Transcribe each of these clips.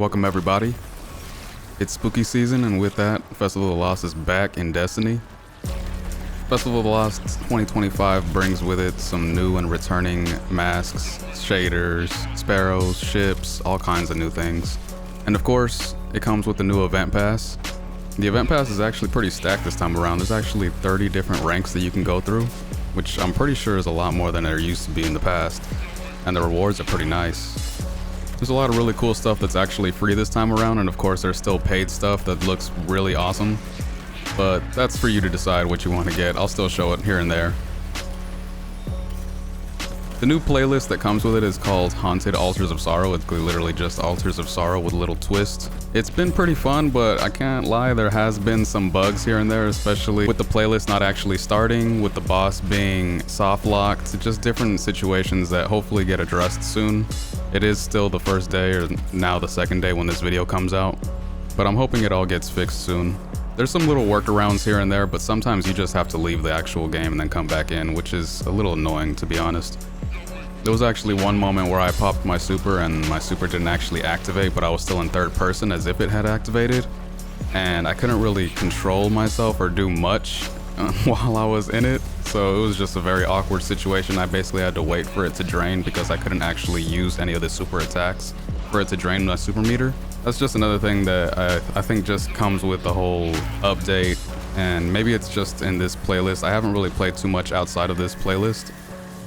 Welcome everybody. It's spooky season, and with that, Festival of the Lost is back in Destiny. Festival of the Lost 2025 brings with it some new and returning masks, shaders, sparrows, ships, all kinds of new things. And of course, it comes with the new event pass. The event pass is actually pretty stacked this time around. There's actually 30 different ranks that you can go through, which I'm pretty sure is a lot more than there used to be in the past. And the rewards are pretty nice. There's a lot of really cool stuff that's actually free this time around, and of course there's still paid stuff that looks really awesome. But that's for you to decide what you want to get. I'll still show it here and there. The new playlist that comes with it is called Haunted Altars of Sorrow. It's literally just Altars of Sorrow with a little twist. It's been pretty fun, but I can't lie, there has been some bugs here and there, especially with the playlist not actually starting, with the boss being soft locked, just different situations that hopefully get addressed soon. It is still the first day, or now the second day when this video comes out, but I'm hoping it all gets fixed soon. There's some little workarounds here and there, but sometimes you just have to leave the actual game and then come back in, which is a little annoying, to be honest. There was actually one moment where I popped my super and my super didn't actually activate, but I was still in third person as if it had activated, and I couldn't really control myself or do much while I was in it, so it was just a very awkward situation. I basically had to wait for it to drain because I couldn't actually use any of the super attacks for it to drain my super meter. That's just another thing that I think just comes with the whole update, and maybe it's just in this playlist. I haven't really played too much outside of this playlist.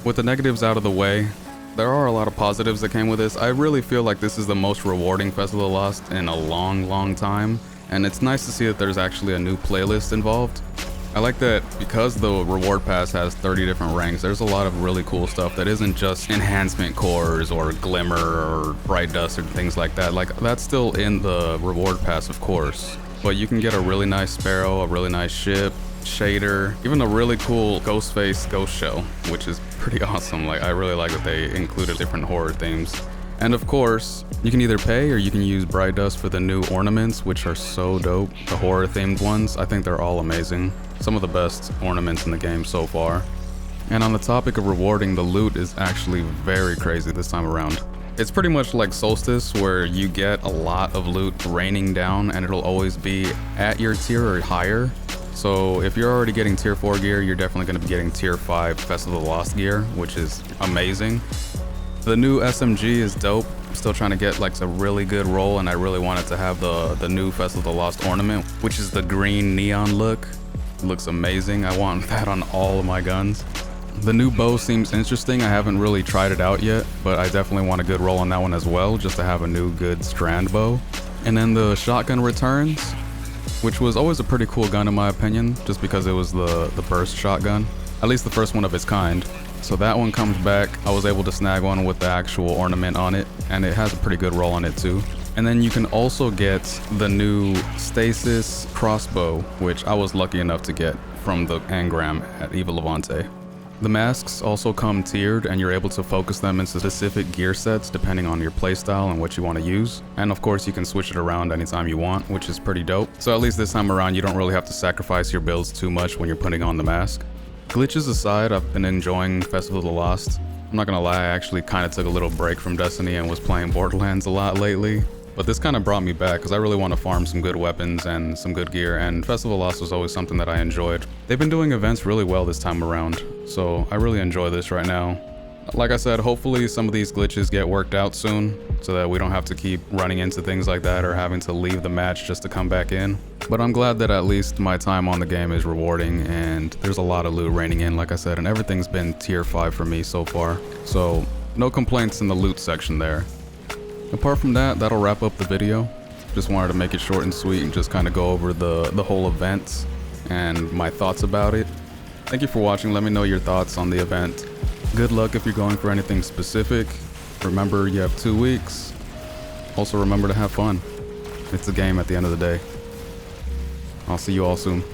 With the negatives out of the way, there are a lot of positives that came with this. I really feel like this is the most rewarding Festival of the Lost in a long time, and it's nice to see that there's actually a new playlist involved. I like that because the reward pass has 30 different ranks, there's a lot of really cool stuff that isn't just enhancement cores or glimmer or bright dust or things like that. Like, that's still in the reward pass, of course, but you can get a really nice sparrow, a really nice ship, shader, even a really cool ghost face ghost shell, which is pretty awesome. Like, I really like that they included different horror themes. And of course, you can either pay or you can use bright dust for the new ornaments, which are so dope. The horror themed ones, I think they're all amazing. Some of the best ornaments in the game so far. And on the topic of rewarding, the loot is actually very crazy this time around. It's pretty much like Solstice, where you get a lot of loot raining down and it'll always be at your tier or higher. So if you're already getting tier 4 gear, you're definitely going to be getting tier 5 Festival of the Lost gear, which is amazing. The new SMG is dope. I'm still trying to get like a really good roll, and I really wanted to have the new Festival of the Lost ornament, which is the green neon look. It looks amazing. I want that on all of my guns. The new bow seems interesting. I haven't really tried it out yet, but I definitely want a good roll on that one as well, just to have a new good strand bow. And then the shotgun returns, which was always a pretty cool gun in my opinion, just because it was the burst shotgun, at least the first one of its kind. So that one comes back. I was able to snag one with the actual ornament on it, and it has a pretty good roll on it too. And then you can also get the new stasis crossbow, which I was lucky enough to get from the engram at Eva Levante. The masks also come tiered, and you're able to focus them into specific gear sets depending on your playstyle and what you want to use. And of course you can switch it around anytime you want, which is pretty dope. So at least this time around you don't really have to sacrifice your builds too much when you're putting on the mask. Glitches aside, I've been enjoying Festival of the Lost. I'm not gonna lie, I actually kind of took a little break from Destiny and was playing Borderlands a lot lately. But this kind of brought me back because I really want to farm some good weapons and some good gear, and Festival of the Lost was always something that I enjoyed. They've been doing events really well this time around, so I really enjoy this right now. Like I said, hopefully some of these glitches get worked out soon so that we don't have to keep running into things like that or having to leave the match just to come back in. But I'm glad that at least my time on the game is rewarding, and there's a lot of loot raining in, like I said, and everything's been tier 5 for me so far. So no complaints in the loot section there. Apart from that, that'll wrap up the video. Just wanted to make it short and sweet and just kind of go over the whole event and my thoughts about it. Thank you for watching. Let me know your thoughts on the event. Good luck if you're going for anything specific. Remember, you have 2 weeks. Also remember to have fun. It's a game at the end of the day. I'll see you all soon.